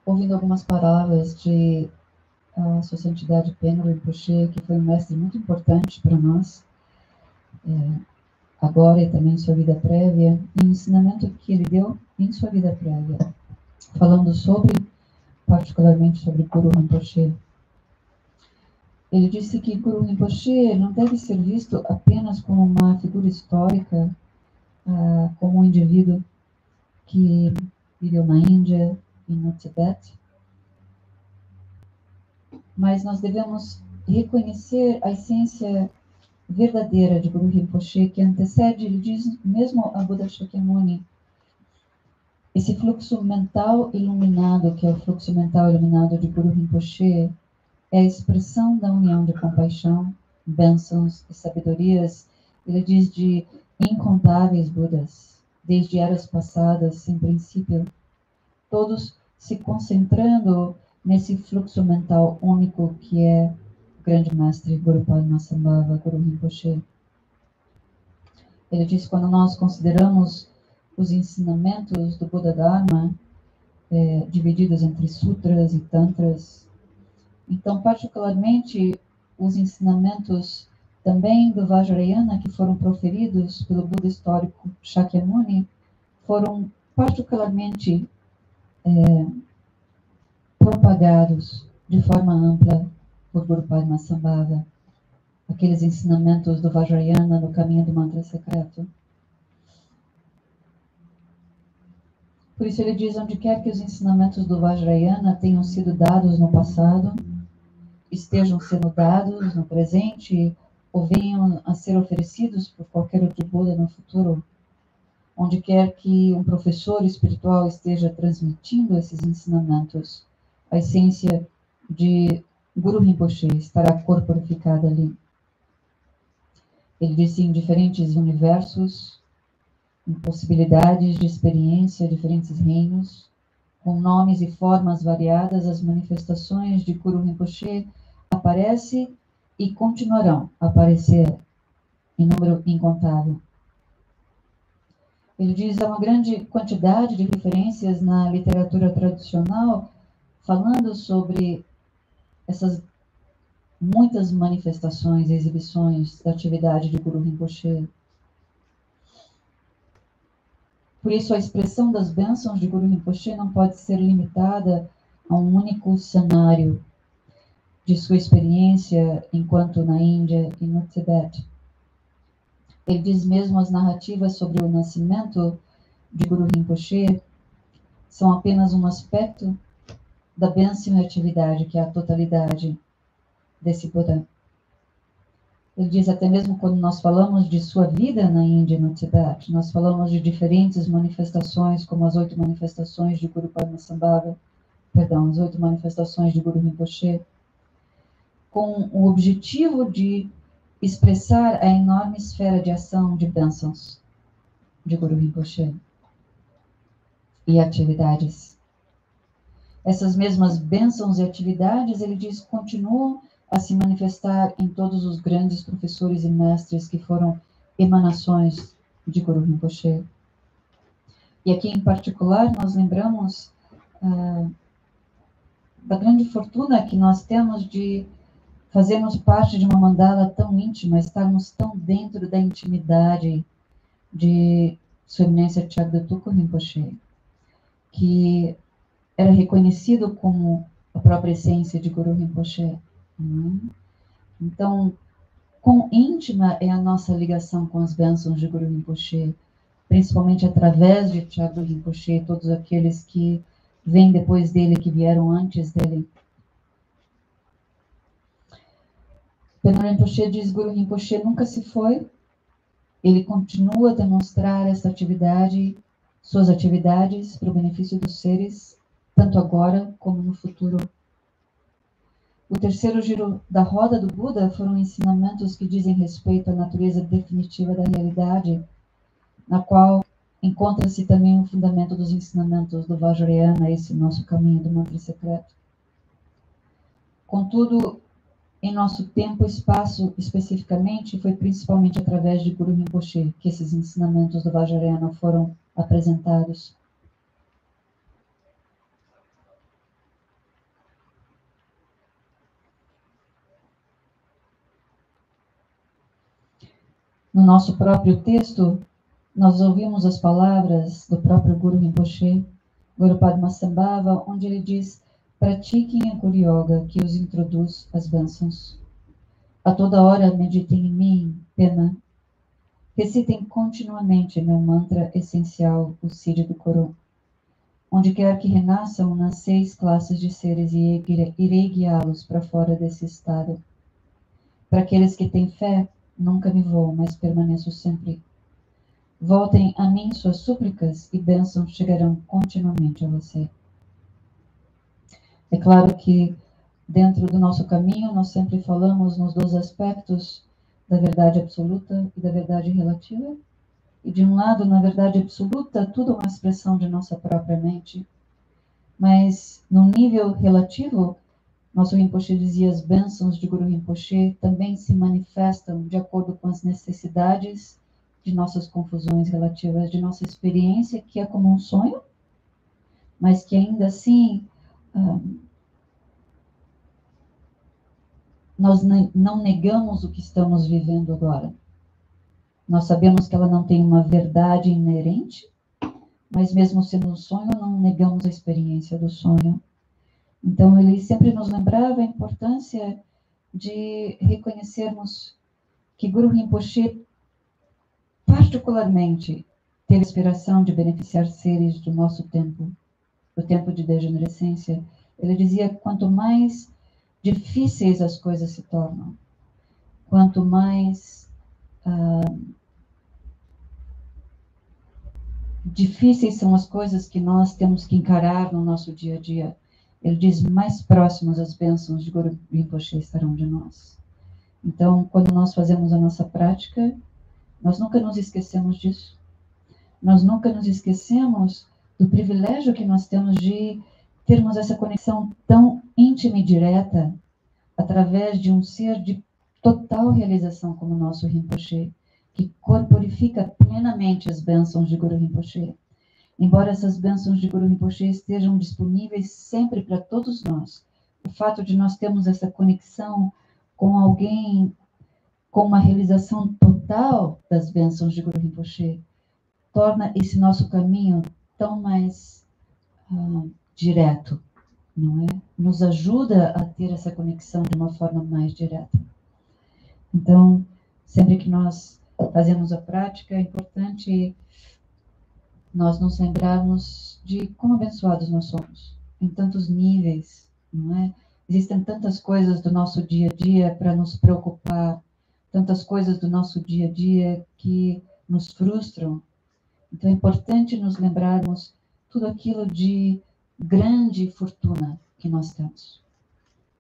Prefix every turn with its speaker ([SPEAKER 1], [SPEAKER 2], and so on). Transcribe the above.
[SPEAKER 1] ouvindo algumas palavras de Sua Santidade Penro Rinpoche, que foi um mestre muito importante para nós, agora e também em sua vida prévia, e o ensinamento que ele deu em sua vida prévia, falando particularmente sobre Guru Rinpoche. Ele disse que Guru Rinpoche não deve ser visto apenas como uma figura histórica, como um indivíduo que viveu na Índia e no Tibete, mas nós devemos reconhecer a essência verdadeira de Guru Rinpoche, que antecede, ele diz mesmo a Buda Shakyamuni, esse fluxo mental iluminado, que é o fluxo mental iluminado de Guru Rinpoche, é a expressão da união de compaixão, bênçãos e sabedorias, ele diz, de incontáveis Budas, desde eras passadas, sem princípio, todos se concentrando nesse fluxo mental único que é o grande mestre Guru Padmasambhava, Guru Rinpoche. Ele diz, quando nós consideramos os ensinamentos do Buda Dharma, divididos entre sutras e tantras, então, particularmente, os ensinamentos também do Vajrayana, que foram proferidos pelo Buda histórico Shakyamuni, foram particularmente propagados de forma ampla por Guru Padmasambhava, aqueles ensinamentos do Vajrayana no caminho do mantra secreto. Por isso ele diz, onde quer que os ensinamentos do Vajrayana tenham sido dados no passado, estejam sendo dados no presente, ou venham a ser oferecidos por qualquer outro Buda no futuro, onde quer que um professor espiritual esteja transmitindo esses ensinamentos, a essência de Guru Rinpoche estará corporificada ali. Ele disse, em diferentes universos, em possibilidades de experiência, diferentes reinos, com nomes e formas variadas, as manifestações de Guru Rinpoche aparecem e continuarão a aparecer em número incontável. Ele diz, há uma grande quantidade de referências na literatura tradicional falando sobre essas muitas manifestações e exibições da atividade de Guru Rinpoche. Por isso, a expressão das bênçãos de Guru Rinpoche não pode ser limitada a um único cenário de sua experiência enquanto na Índia e no Tibete. Ele diz mesmo, as narrativas sobre o nascimento de Guru Rinpoche são apenas um aspecto da bênção e atividade, que é a totalidade desse Buda. Ele diz, até mesmo quando nós falamos de sua vida na Índia e no Tibete, nós falamos de diferentes manifestações, como as 8 manifestações de Guru Padmasambhava, as 8 manifestações de Guru Rinpoche, com o objetivo de expressar a enorme esfera de ação de bênçãos de Guru Rinpoche e atividades. Essas mesmas bênçãos e atividades, ele diz, continuam a se manifestar em todos os grandes professores e mestres que foram emanações de Guru Rinpoche. E aqui, em particular, nós lembramos da grande fortuna que nós temos de fazermos parte de uma mandala tão íntima, estarmos tão dentro da intimidade de Sua Eminência Chagdatuko Rinpoche, que era reconhecido como a própria essência de Guru Rinpoche. Então, quão íntima é a nossa ligação com as bênçãos de Guru Rinpoche, principalmente através de Chagdu Rinpoche, todos aqueles que vêm depois dele, que vieram antes dele. Penro Rinpoche diz, Guru Rinpoche nunca se foi, ele continua a demonstrar essa atividade, suas atividades para o benefício dos seres, tanto agora como no futuro. O terceiro giro da roda do Buda foram ensinamentos que dizem respeito à natureza definitiva da realidade, na qual encontra-se também o fundamento dos ensinamentos do Vajrayana, esse nosso caminho do mantra secreto. Contudo, em nosso tempo e espaço especificamente, foi principalmente através de Guru Rinpoche que esses ensinamentos do Vajrayana foram apresentados. No nosso próprio texto, nós ouvimos as palavras do próprio Guru Rinpoche, Guru Padmasambhava, onde ele diz: pratiquem a Kuri Yoga, que os introduz as bênçãos. A toda hora meditem em mim, Pema. Recitem continuamente meu mantra essencial, o Siddhi do Coro. Onde quer que renasçam nas 6 classes de seres, e irei guiá-los para fora desse estado. Para aqueles que têm fé, nunca me vou, mas permaneço sempre. Voltem a mim suas súplicas e bênçãos chegarão continuamente a você. É claro que dentro do nosso caminho nós sempre falamos nos 2 aspectos da verdade absoluta e da verdade relativa. E de um lado, na verdade absoluta, tudo é uma expressão de nossa própria mente. Mas no nível relativo, nosso Rinpoche dizia, as bênçãos de Guru Rinpoche também se manifestam de acordo com as necessidades de nossas confusões relativas, de nossa experiência, que é como um sonho, mas que ainda assim nós não negamos o que estamos vivendo agora. Nós sabemos que ela não tem uma verdade inerente, mas mesmo sendo um sonho, não negamos a experiência do sonho. Então, ele sempre nos lembrava a importância de reconhecermos que Guru Rinpoche, particularmente, teve a inspiração de beneficiar seres do nosso tempo, do tempo de degenerescência. Ele dizia, quanto mais difíceis as coisas se tornam, quanto mais difíceis são as coisas que nós temos que encarar no nosso dia a dia, ele diz, mais próximos as bênçãos de Guru Rinpoche estarão de nós. Então, quando nós fazemos a nossa prática, nós nunca nos esquecemos disso. Nós nunca nos esquecemos do privilégio que nós temos de termos essa conexão tão íntima e direta através de um ser de total realização como o nosso Rinpoche, que corporifica plenamente as bênçãos de Guru Rinpoche. Embora essas bênçãos de Guru Rinpoche estejam disponíveis sempre para todos nós, o fato de nós termos essa conexão com alguém com uma realização total das bênçãos de Guru Rinpoche torna esse nosso caminho tão mais direto, não é? Nos ajuda a ter essa conexão de uma forma mais direta. Então, sempre que nós fazemos a prática, é importante nós nos lembrarmos de quão abençoados nós somos, em tantos níveis, não é? Existem tantas coisas do nosso dia a dia para nos preocupar, tantas coisas do nosso dia a dia que nos frustram. Então é importante nos lembrarmos tudo aquilo de grande fortuna que nós temos.